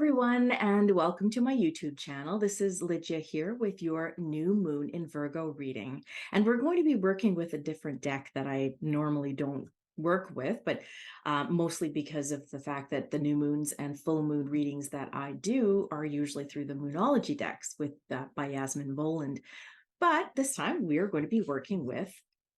everyone, and welcome to my YouTube channel. This is Lydia here with your new moon in Virgo reading. And we're going to be working with a different deck that I normally don't work with, but mostly because of the fact that the new moons and full moon readings that I do are usually through the Moonology decks by Yasmin Boland. But this time we are going to be working with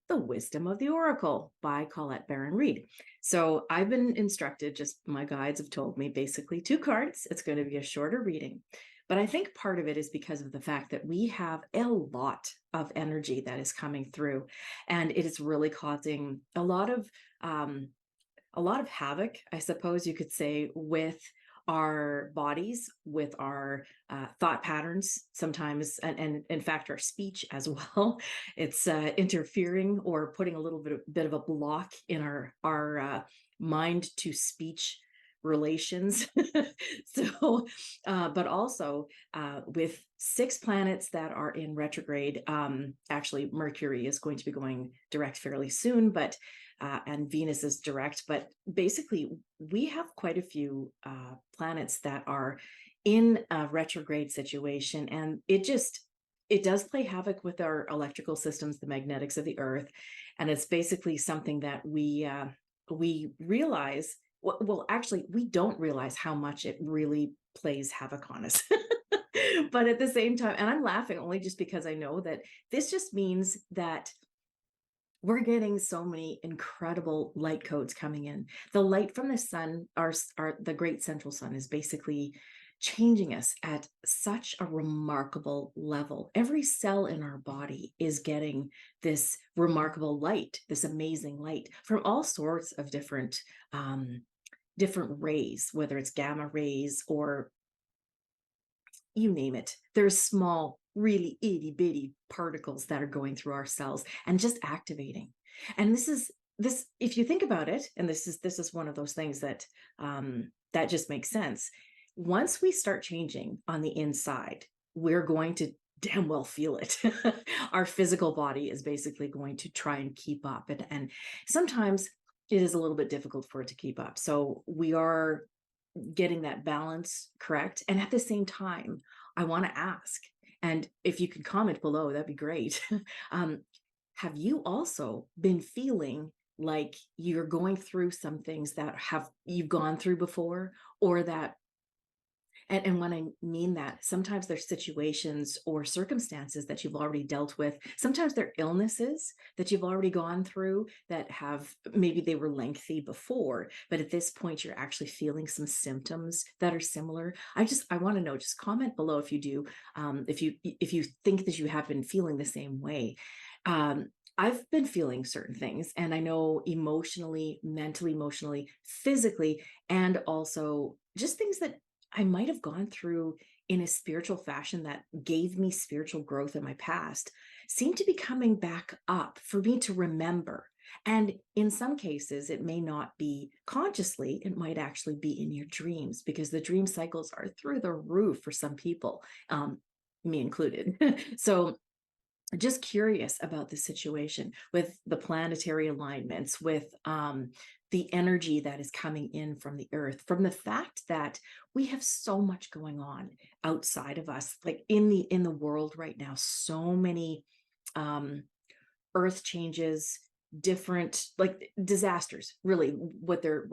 The Wisdom of the Oracle by Colette Baron-Reid. So I've been instructed, just my guides have told me, basically 2 cards. It's going to be a shorter reading. But I think part of it is because of the fact that we have a lot of energy that is coming through, and it is really causing a lot of havoc, I suppose you could say, with our bodies, with our thought patterns sometimes, and in fact our speech as well. It's interfering or putting a little bit of a block in our mind to speech relations. So but also with 6 planets that are in retrograde, actually Mercury is going to be going direct fairly soon, but and Venus is direct, but basically we have quite a few planets that are in a retrograde situation, and it does play havoc with our electrical systems, the magnetics of the earth. And it's basically something that we realize, well, actually we don't realize how much it really plays havoc on us. But at the same time, and I'm laughing only just because I know that this just means that we're getting so many incredible light codes coming in. The light from the sun, the great central sun, is basically changing us at such a remarkable level. Every cell in our body is getting this remarkable light, this amazing light from all sorts of different rays, whether it's gamma rays or you name it. There's small, really itty bitty particles that are going through our cells and just activating. And this, if you think about it, and this is one of those things that that just makes sense. Once we start changing on the inside, we're going to damn well feel it. Our physical body is basically going to try and keep up, and sometimes it is a little bit difficult for it to keep up. So we are getting that balance correct. And at the same time, I want to ask, and if you could comment below, that'd be great. Have you also been feeling like you're going through some things that you've gone through before, or that, and when I mean that, sometimes there's situations or circumstances that you've already dealt with. Sometimes they're illnesses that you've already gone through that maybe they were lengthy before, but at this point you're actually feeling some symptoms that are similar. I want to know, just comment below if you do, if you think that you have been feeling the same way. I've been feeling certain things, and I know emotionally, mentally, emotionally, physically, and also just things that I might have gone through in a spiritual fashion that gave me spiritual growth in my past seem to be coming back up for me to remember. And in some cases, it may not be consciously, it might actually be in your dreams, because the dream cycles are through the roof for some people, me included. So just curious about the situation with the planetary alignments, with the energy that is coming in from the earth, from the fact that we have so much going on outside of us, like in the world right now. So many earth changes, different, like, disasters. Really, what they're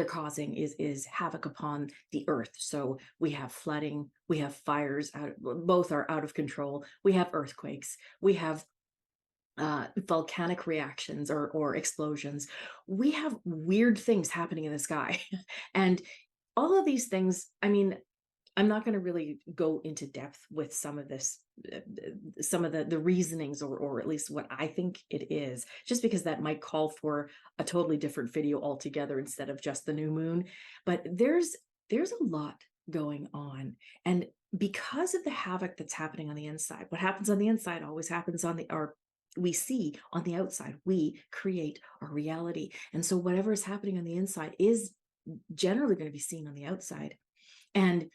causing is havoc upon the earth. So we have flooding, we have fires, both are out of control. We have earthquakes, we have volcanic reactions or explosions. We have weird things happening in the sky. And all of these things, I mean, I'm not going to really go into depth with some of this, some of the reasonings, or at least what I think it is, just because that might call for a totally different video altogether instead of just the new moon. But there's a lot going on, and because of the havoc that's happening on the inside, what happens on the inside always happens we see on the outside. We create our reality, and so whatever is happening on the inside is generally going to be seen on the outside. And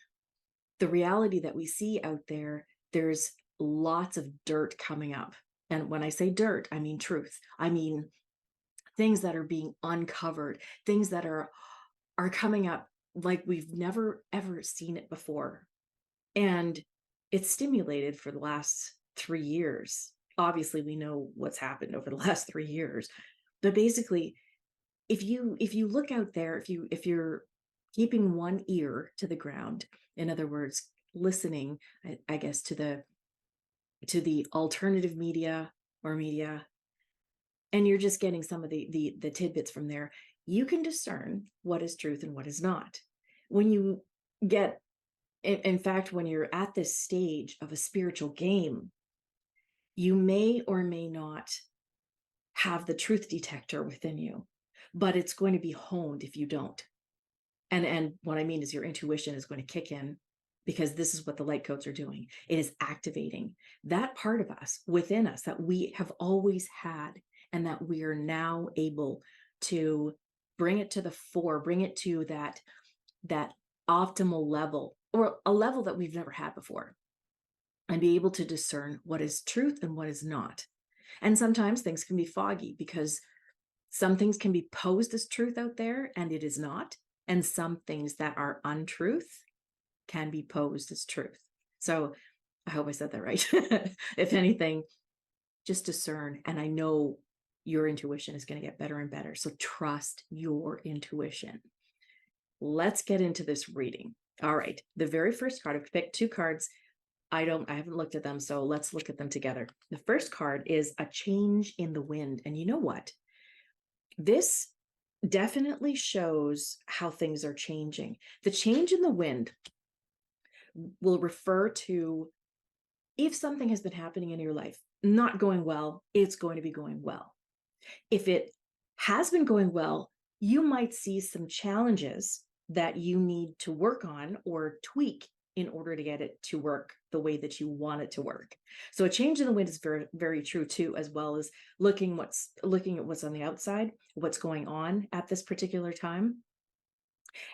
the reality that we see out there, there's lots of dirt coming up. And when I say dirt, I mean truth. I mean things that are being uncovered, things that are coming up like we've never ever seen it before. And it's stimulated for the last 3 years. Obviously, we know what's happened over the last 3 years. But basically, if you look out there, if you're keeping one ear to the ground, in other words, listening, I guess, to the alternative media or media, and you're just getting some of the tidbits from there, you can discern what is truth and what is not. When you get, in fact, when you're at this stage of a spiritual game, you may or may not have the truth detector within you, but it's going to be honed if you don't. And what I mean is your intuition is going to kick in, because this is what the light codes are doing. It is activating that part of us within us that we have always had, and that we are now able to bring it to the fore, bring it to that optimal level, or a level that we've never had before, and be able to discern what is truth and what is not. And sometimes things can be foggy, because some things can be posed as truth out there and it is not. And some things that are untruth can be posed as truth. So I hope I said that right. If anything, just discern. And I know your intuition is going to get better and better. So trust your intuition. Let's get into this reading. All right. The very first card, I've picked two cards. I haven't looked at them, so let's look at them together. The first card is a change in the wind. And you know what? This definitely shows how things are changing. The change in the wind will refer to if something has been happening in your life, not going well, it's going to be going well. If it has been going well, you might see some challenges that you need to work on or tweak in order to get it to work the way that you want it to work. So a change in the wind is very, very true too, as well as looking at what's on the outside, what's going on at this particular time.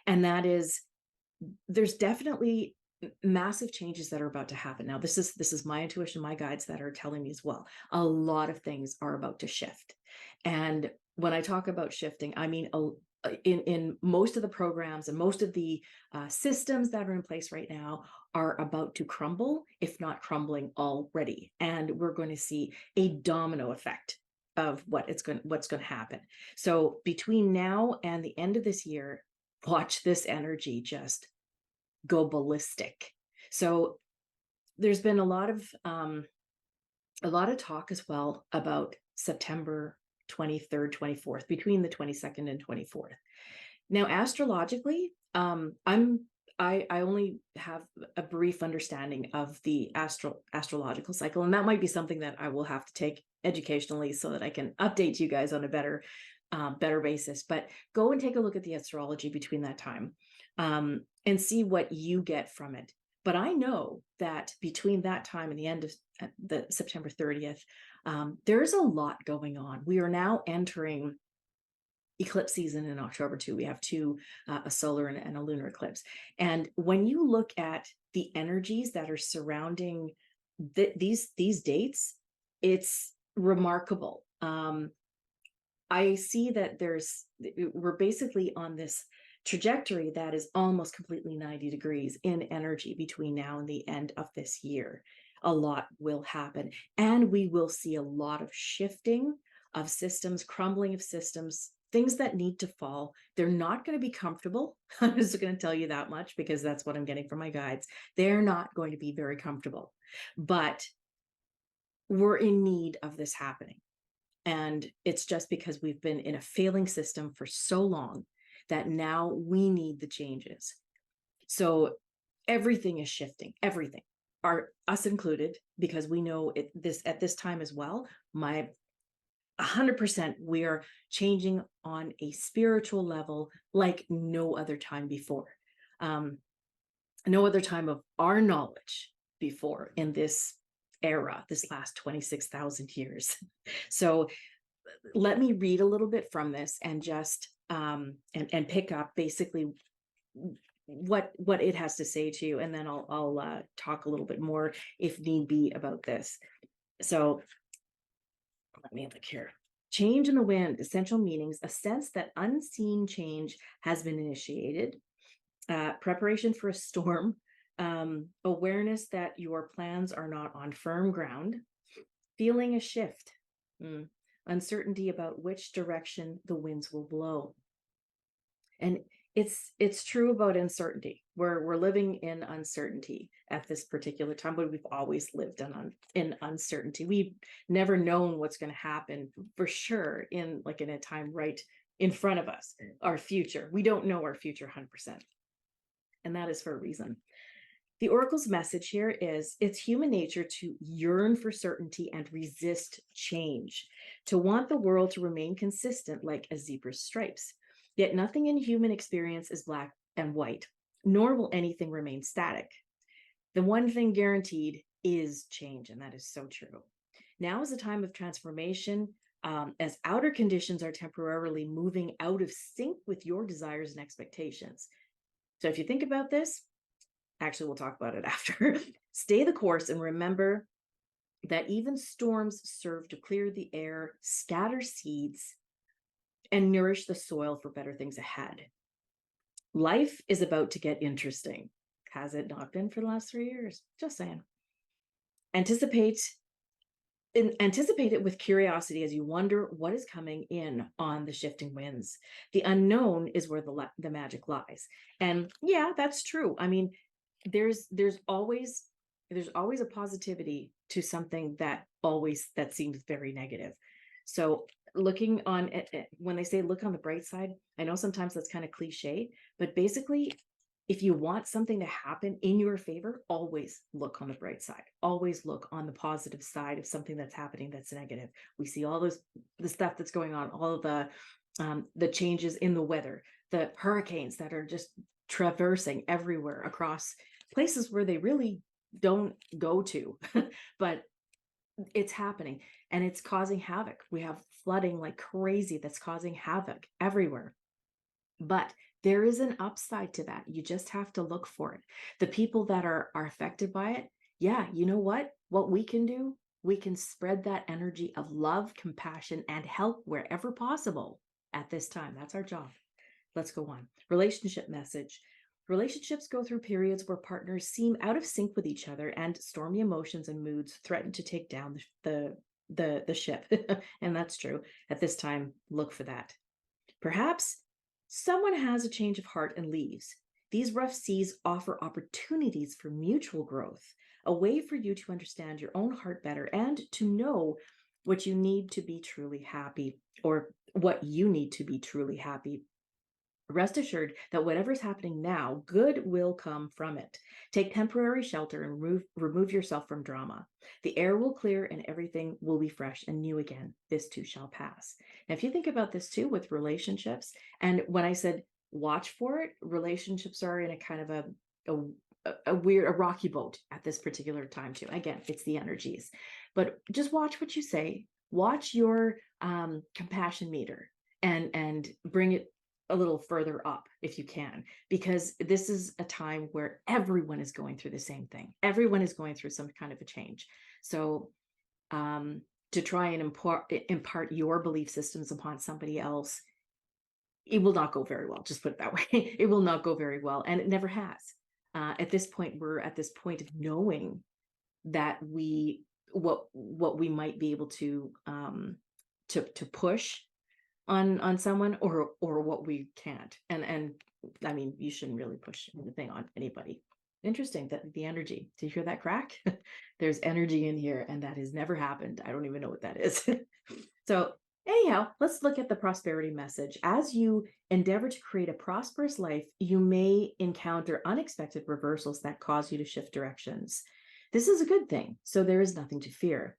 And that is, there's definitely massive changes that are about to happen. Now, this is my intuition, my guides that are telling me as well. A lot of things are about to shift. And when I talk about shifting, I mean, in most of the programs and most of the systems that are in place right now are about to crumble, if not crumbling already. And we're going to see a domino effect of what's going to happen. So between now and the end of this year, watch this energy just go ballistic. So there's been a lot of talk as well about September 23rd, 24th, between the 22nd and 24th. Now, astrologically, I only have a brief understanding of the astrological cycle, and that might be something that I will have to take educationally so that I can update you guys on a better basis. But go and take a look at the astrology between that time, and see what you get from it. But I know that between that time and the end of the September 30th, there's a lot going on. We are now entering eclipse season in October too. We have two, a solar and a lunar eclipse. And when you look at the energies that are surrounding these dates, it's remarkable. I see that we're basically on this trajectory that is almost completely 90 degrees in energy between now and the end of this year. A lot will happen, and we will see a lot of shifting of systems, crumbling of systems, things that need to fall. They're not going to be comfortable. I'm just going to tell you that much, because that's what I'm getting from my guides. They're not going to be very comfortable, but we're in need of this happening. And it's just because we've been in a failing system for so long that now we need the changes. So everything is shifting, everything, us included, because we know at this time as well, 100%, we are changing on a spiritual level like no other time before. No other time of our knowledge before in this era, this last 26,000 years. So let me read a little bit from this and just and pick up basically what it has to say to you, and then I'll talk a little bit more if need be about this. So let me look here. Change in the wind, essential meanings: a sense that unseen change has been initiated, Preparation for a storm, awareness that your plans are not on firm ground, feeling a shift, uncertainty about which direction the winds will blow. And it's true about uncertainty. We're living in uncertainty at this particular time, but we've always lived in uncertainty. We've never known what's going to happen for sure in a time right in front of us. Our future, we don't know our future 100%, and that is for a reason. The oracle's message here is it's human nature to yearn for certainty and resist change, to want the world to remain consistent like a zebra's stripes. Yet nothing in human experience is black and white, nor will anything remain static. The one thing guaranteed is change, and that is so true. Now is a time of transformation, as outer conditions are temporarily moving out of sync with your desires and expectations. So if you think about this, actually, we'll talk about it after. Stay the course and remember that even storms serve to clear the air, scatter seeds, and nourish the soil for better things ahead. Life is about to get interesting. Has it not been for the last 3 years? Just saying. Anticipate it with curiosity as you wonder what is coming in on the shifting winds. The unknown is where the magic lies. And yeah, that's true. I mean, there's always a positivity to something that seems very negative. So looking on it, when they say look on the bright side, I know sometimes that's kind of cliche, but basically, if you want something to happen in your favor, always look on the bright side. Always look on the positive side of something that's happening that's negative. We see all the stuff that's going on, all of the changes in the weather, the hurricanes that are just traversing everywhere across places where they really don't go to, but it's happening and it's causing havoc. We have flooding like crazy that's causing havoc everywhere. But there is an upside to that. You just have to look for it. The people that are affected by it, yeah, you know what? What we can do, we can spread that energy of love, compassion, and help wherever possible at this time. That's our job. Let's go on. Relationship message. Relationships go through periods where partners seem out of sync with each other and stormy emotions and moods threaten to take down the ship. And that's true. At this time, look for that. Perhaps someone has a change of heart and leaves. These rough seas offer opportunities for mutual growth, a way for you to understand your own heart better and to know what you need to be truly happy, or what you need to be truly happy. Rest assured that whatever is happening now, good will come from it. Take temporary shelter and remove yourself from drama. The air will clear and everything will be fresh and new again. This too shall pass. Now, if you think about this too with relationships, and when I said watch for it, relationships are in a kind of a rocky boat at this particular time too. Again, it's the energies, but just watch what you say. Watch your compassion meter and bring it a little further up if you can, because this is a time where everyone is going through the same thing. Everyone is going through some kind of a change. So to try and impart your belief systems upon somebody else, it will not go very well. Just put it that way. It will not go very well. And it never has. At this point, we're at this point of knowing that what we might be able to push on someone or what we can't. And I mean, you shouldn't really push anything on anybody. Interesting that the energy. Did you hear that crack? There's energy in here, and that has never happened. I don't even know what that is. So anyhow, let's look at the prosperity message. As you endeavor to create a prosperous life, you may encounter unexpected reversals that cause you to shift directions. This is a good thing, so there is nothing to fear.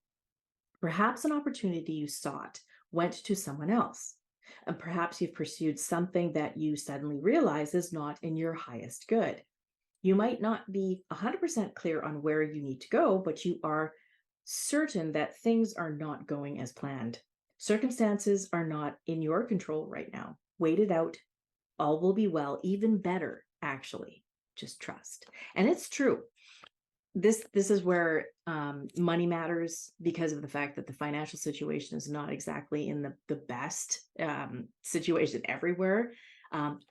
Perhaps an opportunity you sought went to someone else. And perhaps you've pursued something that you suddenly realize is not in your highest good. You might not be 100% clear on where you need to go, but you are certain that things are not going as planned. Circumstances are not in your control right now. Wait it out. All will be well, even better, actually. Just trust. And it's true. This is where money matters, because of the fact that the financial situation is not exactly in the best situation everywhere.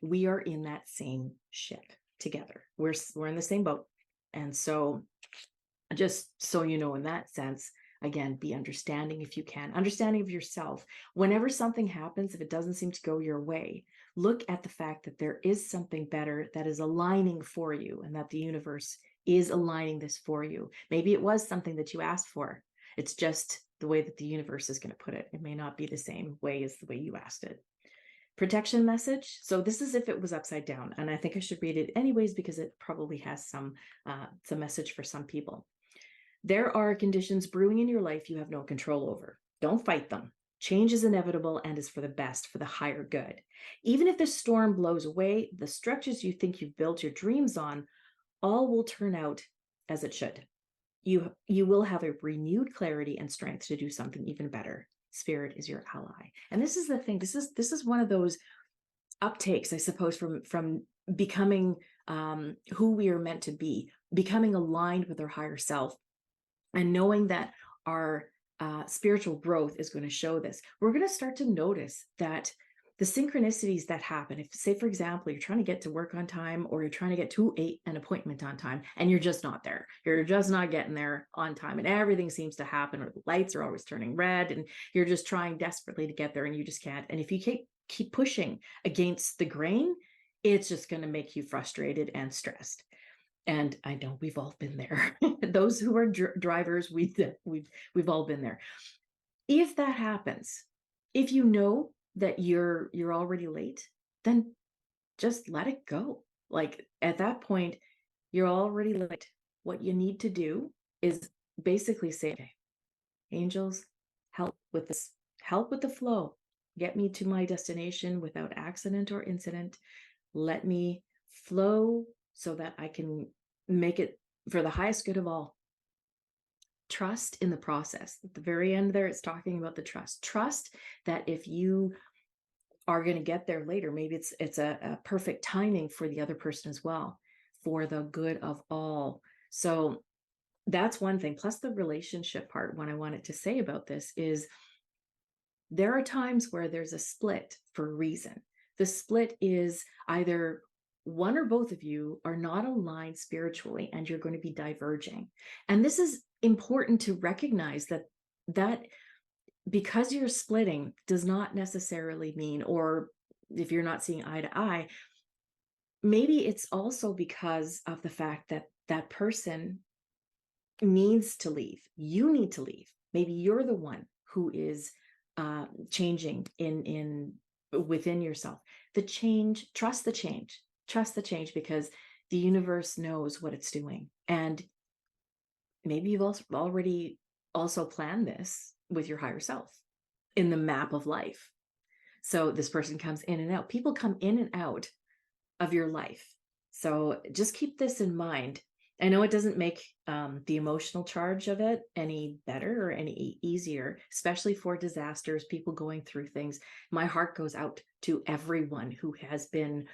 We are in that same ship. together. We're in the same boat. And so just so you know, in that sense, again, be understanding if you can, understanding of yourself. Whenever something happens, if it doesn't seem to go your way, look at the fact that there is something better that is aligning for you, and that the universe is aligning this for you. Maybe it was something that you asked for. It's just the way that the universe is going to put it. It may not be the same way as the way you asked it. Protection message. So this is if it was upside down, and I think I should read it anyways because it probably has some message for some people. There are conditions brewing in your life you have no control over. Don't fight them. Change is inevitable and is for the best, for the higher good. Even if the storm blows away, the structures you think you've built your dreams on, all will turn out as it should. You will have a renewed clarity and strength to do something even better. Spirit is your ally. And this is the thing. This is one of those uptakes, I suppose, from becoming who we are meant to be, becoming aligned with our higher self, and knowing that our spiritual growth is going to show this. We're going to start to notice that the synchronicities that happen, if, say, for example, you're trying to get to work on time, or you're trying to get to an appointment on time, and you're just not there. You're just not getting there on time, and everything seems to happen, or the lights are always turning red, and you're just trying desperately to get there, and you just can't. And if you keep pushing against the grain, it's just going to make you frustrated and stressed. And I know we've all been there. Those who are drivers, we've all been there. If that happens, if you know that you're already late, then just let it go. Like, at that point, you're already late. What you need to do is basically say, okay, angels, help with this, help with the flow. Get me to my destination without accident or incident. Let me flow so that I can make it for the highest good of all. Trust in the process. At the very end there, it's talking about the trust. Trust that if you are going to get there later, maybe it's a perfect timing for the other person as well, for the good of all. So that's one thing. Plus the relationship part, what I wanted to say about this is there are times where there's a split for a reason. The split is either one or both of you are not aligned spiritually, and you're going to be diverging. And this is important to recognize, that because you're splitting does not necessarily mean, or if you're not seeing eye to eye, maybe it's also because of the fact that that person needs to leave. You need to leave. Maybe you're the one who is changing in within yourself. The change, trust the change. Trust the change, because the universe knows what it's doing. And maybe you've also already planned this with your higher self in the map of life. So this person comes in and out. People come in and out of your life. So just keep this in mind. I know it doesn't make the emotional charge of it any better or any easier, especially for disasters, people going through things. My heart goes out to everyone who has been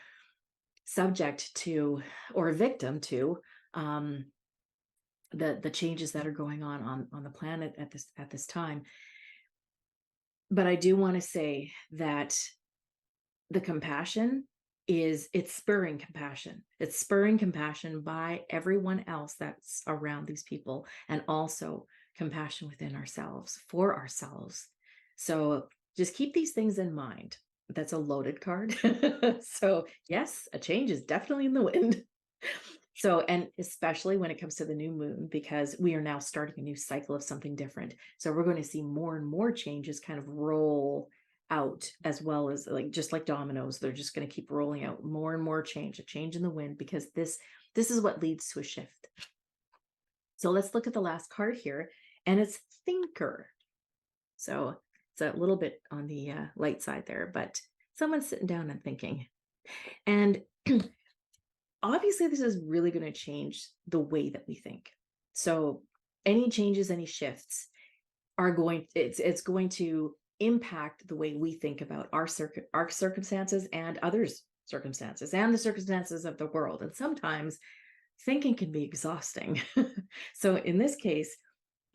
subject to or a victim to the changes that are going on the planet at this time. But I do want to say that the compassion it's spurring compassion. It's spurring compassion by everyone else that's around these people, and also compassion within ourselves, for ourselves. So just keep these things in mind. That's a loaded card. So yes, a change is definitely in the wind. So, and especially when it comes to the new moon, because we are now starting a new cycle of something different. So we're going to see more and more changes kind of roll out, as well as, like, just like dominoes, they're just going to keep rolling out more and more change, a change in the wind, because this is what leads to a shift. So let's look at the last card here, and it's thinker. So it's a little bit on the light side there, but someone's sitting down and thinking. And obviously this is really going to change the way that we think. So any changes, any shifts are it's going to impact the way we think about our circumstances and others' circumstances and the circumstances of the world. And sometimes thinking can be exhausting. So in this case,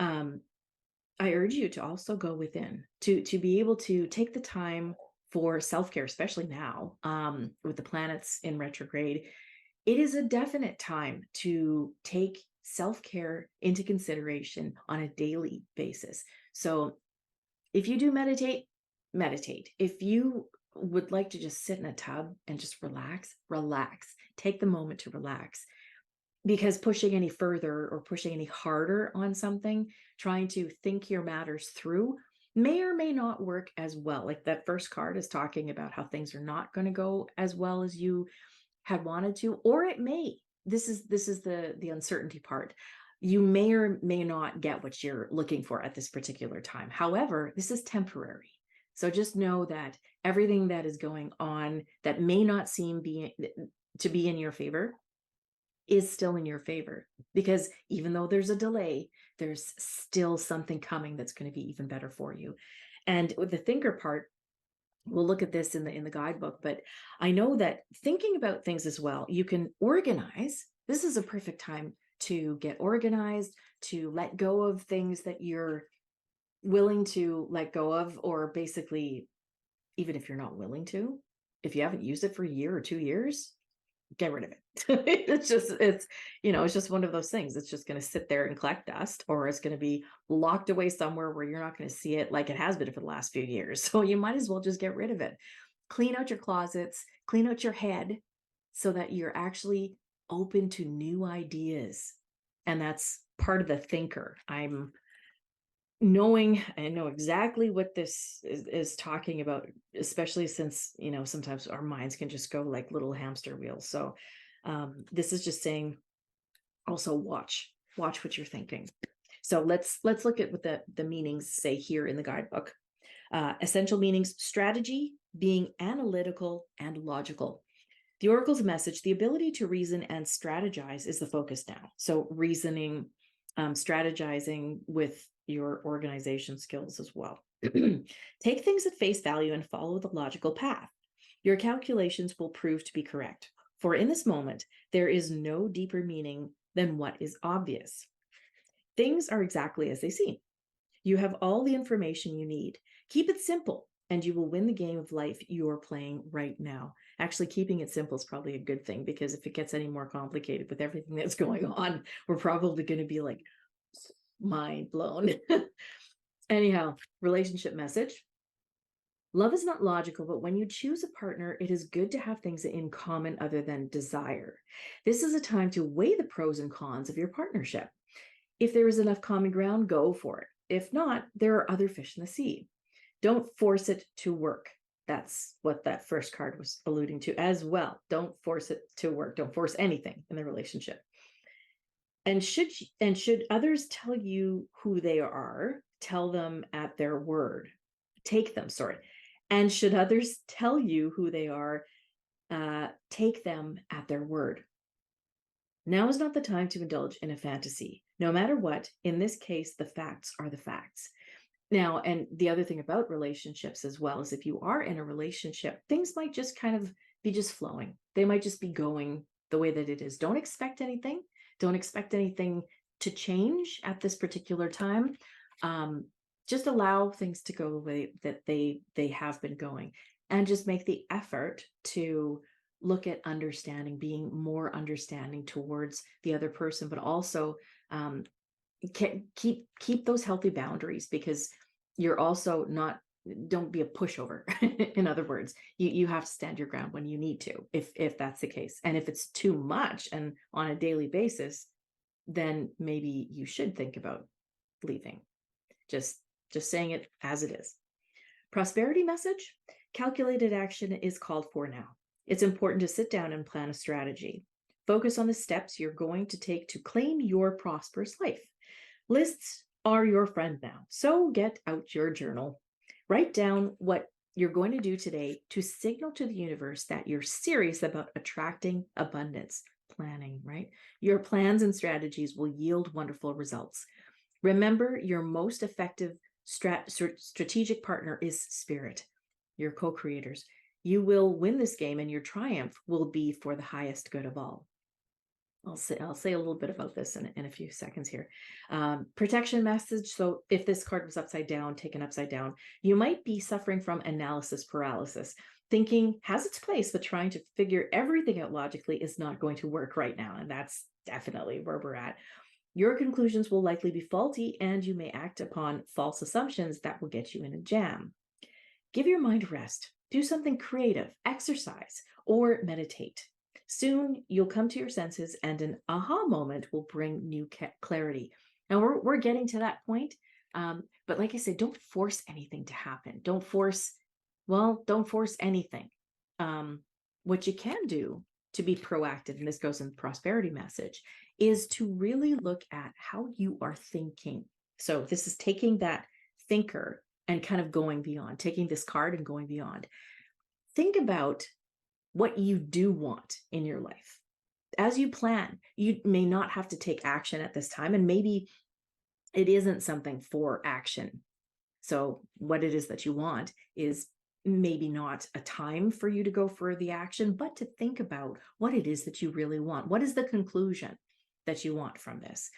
I urge you to also go within, to be able to take the time for self-care, especially now with the planets in retrograde. It is a definite time to take self-care into consideration on a daily basis. So if you do meditate, meditate. If you would like to just sit in a tub and just relax, relax. Take the moment to relax, because pushing any further or pushing any harder on something, trying to think your matters through, may or may not work as well. Like that first card is talking about how things are not going to go as well as you had wanted to, or it may. This is the uncertainty part. You may or may not get what you're looking for at this particular time. However, this is temporary. So just know that everything that is going on that may not seem to be in your favor is still in your favor, because even though there's a delay, there's still something coming that's going to be even better for you. And with the thinker part, we'll look at this in the guidebook, but I know that thinking about things as well, you can organize. This is a perfect time to get organized, to let go of things that you're willing to let go of, or basically, even if you're not willing to, if you haven't used it for a year or 2 years, get rid of it. It's just one of those things. It's just going to sit there and collect dust, or it's going to be locked away somewhere where you're not going to see it like it has been for the last few years. So you might as well just get rid of it. Clean out your closets, clean out your head, so that you're actually open to new ideas. And that's part of the thinker. I know exactly what this is talking about, especially since, sometimes our minds can just go like little hamster wheels. So this is just saying, also watch what you're thinking. So let's look at what the meanings say here in the guidebook. Essential meanings: strategy, being analytical and logical. The oracle's message: the ability to reason and strategize is the focus now. So reasoning, strategizing with your organization skills as well. Take things at face value and follow the logical path. Your calculations will prove to be correct, for in this moment, there is no deeper meaning than what is obvious. Things are exactly as they seem. You have all the information you need. Keep it simple, and you will win the game of life you're playing right now. Actually, keeping it simple is probably a good thing, because if it gets any more complicated with everything that's going on, we're probably going to be like mind blown. Anyhow, relationship message: love is not logical, but when you choose a partner, it is good to have things in common other than desire. This is a time to weigh the pros and cons of your partnership. If there is enough common ground, go for it. If not, there are other fish in the sea. Don't force it to work. That's what that first card was alluding to as well. Don't force it to work. Don't force anything in the relationship. And should others tell you who they are, tell them at their word. Take them, sorry. And should others tell you who they are, take them at their word. Now is not the time to indulge in a fantasy. No matter what, in this case, the facts are the facts. Now, and the other thing about relationships as well is, if you are in a relationship, things might just kind of be just flowing. They might just be going the way that it is. Don't expect anything. Don't expect anything to change at this particular time. Just allow things to go the way that they have been going, and just make the effort to look at understanding, being more understanding towards the other person, but also keep those healthy boundaries, because you're also not, don't be a pushover. In other words, you have to stand your ground when you need to, if that's the case. And if it's too much and on a daily basis, then maybe you should think about leaving. Just saying it as it is. Prosperity message: calculated action is called for now. It's important to sit down and plan a strategy. Focus on the steps you're going to take to claim your prosperous life. Lists are your friend now, so get out your journal. Write down what you're going to do today to signal to the universe that you're serious about attracting abundance. Planning, right? Your plans and strategies will yield wonderful results. Remember, your most effective strategic partner is spirit, your co-creators. You will win this game, and your triumph will be for the highest good of all. I'll say a little bit about this in a few seconds here. Protection message. So if this card was upside down, taken upside down, you might be suffering from analysis paralysis. thinking has its place, but trying to figure everything out logically is not going to work right now. And that's definitely where we're at. Your conclusions will likely be faulty, and you may act upon false assumptions that will get you in a jam. Give your mind rest. Do something creative, exercise, or meditate. Soon you'll come to your senses, and an aha moment will bring new clarity. Now we're getting to that point. But like I said, don't force anything to happen. Don't force anything. What you can do to be proactive, and this goes in the prosperity message, is to really look at how you are thinking. So this is taking that thinker and kind of going beyond, taking this card and going beyond. Think about what you do want in your life. As you plan, you may not have to take action at this time, and maybe it isn't something for action. So what it is that you want is maybe not a time for you to go for the action, but to think about what it is that you really want. What is the conclusion that you want from this?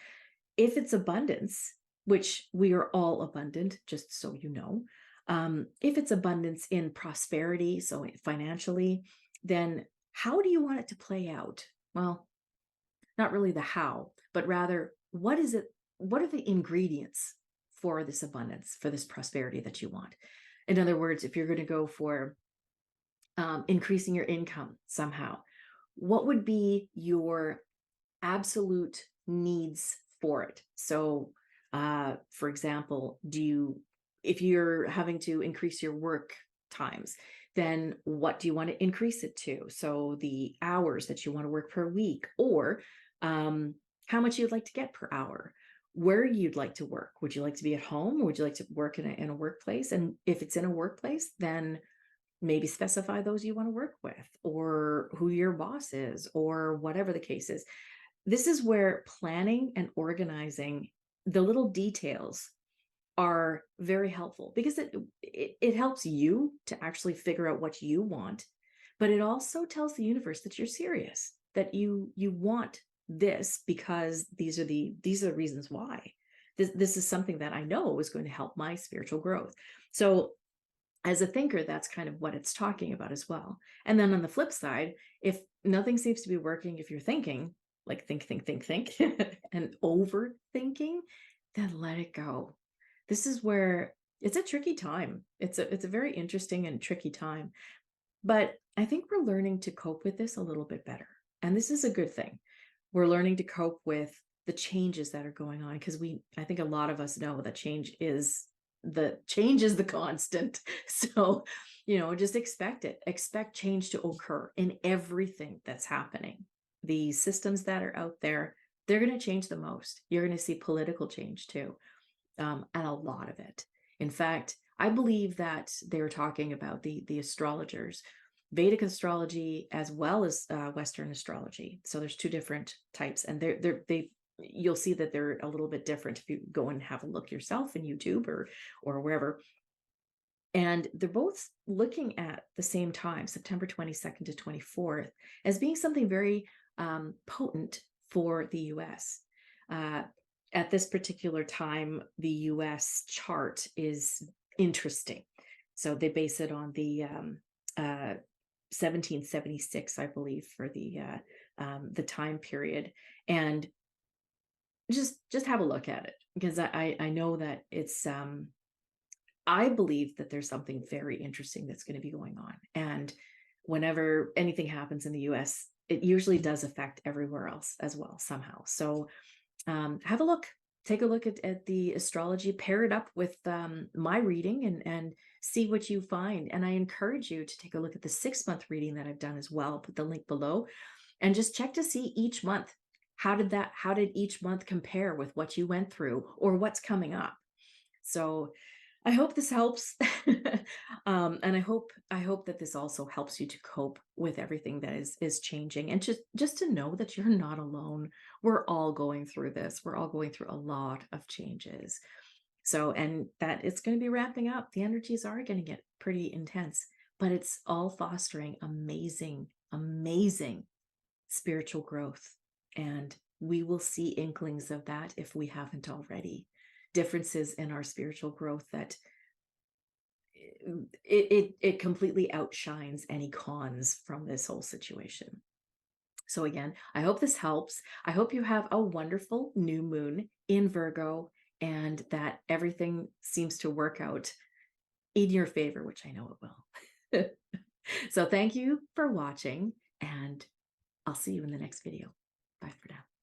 If it's abundance, which we are all abundant, just so you know, if it's abundance in prosperity, so financially, then how do you want it to play out? Well, not really the how, but rather, what is it? What are the ingredients for this abundance, for this prosperity that you want? In other words, if you're going to go for increasing your income somehow, what would be your absolute needs for it? So, for example, if you're having to increase your work times, then what do you want to increase it to? So the hours that you want to work per week, or how much you'd like to get per hour, where you'd like to work. Would you like to be at home, or would you like to work in a workplace? And if it's in a workplace, then maybe specify those you want to work with, or who your boss is, or whatever the case is. This is where planning and organizing the little details are very helpful, because it helps you to actually figure out what you want, but it also tells the universe that you're serious, that you want this, because these are the reasons why. This is something that I know is going to help my spiritual growth. So as a thinker, that's kind of what it's talking about as well. And then on the flip side, if nothing seems to be working, if you're thinking like think and overthinking, then let it go. This is where it's a tricky time. It's a very interesting and tricky time. But I think we're learning to cope with this a little bit better. And this is a good thing. We're learning to cope with the changes that are going on, because I think a lot of us know that change is the constant. So, just expect it. Expect change to occur in everything that's happening. The systems that are out there, they're going to change the most. You're going to see political change too, and a lot of it. In fact, I believe that they were talking about the astrologers, Vedic astrology as well as Western astrology. So there's two different types, and you'll see that they're a little bit different if you go and have a look yourself in YouTube or wherever. And they're both looking at the same time, September 22nd to 24th, as being something very potent for the US. At this particular time, the US chart is interesting. So they base it on the 1776, I believe, for the time period. And just have a look at it, because I know that it's I believe that there's something very interesting that's going to be going on. And whenever anything happens in the US, it usually does affect everywhere else as well somehow. So have a look, take a look at the astrology, pair it up with my reading, and see what you find. And I encourage you to take a look at the 6-month reading that I've done as well. I'll put the link below, and just check to see each month. How did each month compare with what you went through or what's coming up? So I hope this helps. And I hope that this also helps you to cope with everything that is changing, and just to know that you're not alone. We're all going through this. We're all going through a lot of changes. So, and that it's going to be ramping up. The energies are going to get pretty intense, but it's all fostering amazing, amazing spiritual growth. And we will see inklings of that, if we haven't already. Differences in our spiritual growth that it completely outshines any cons from this whole situation. So again, I hope this helps. I hope you have a wonderful new moon in Virgo and that everything seems to work out in your favor, which I know it will. So thank you for watching, and I'll see you in the next video. Bye for now.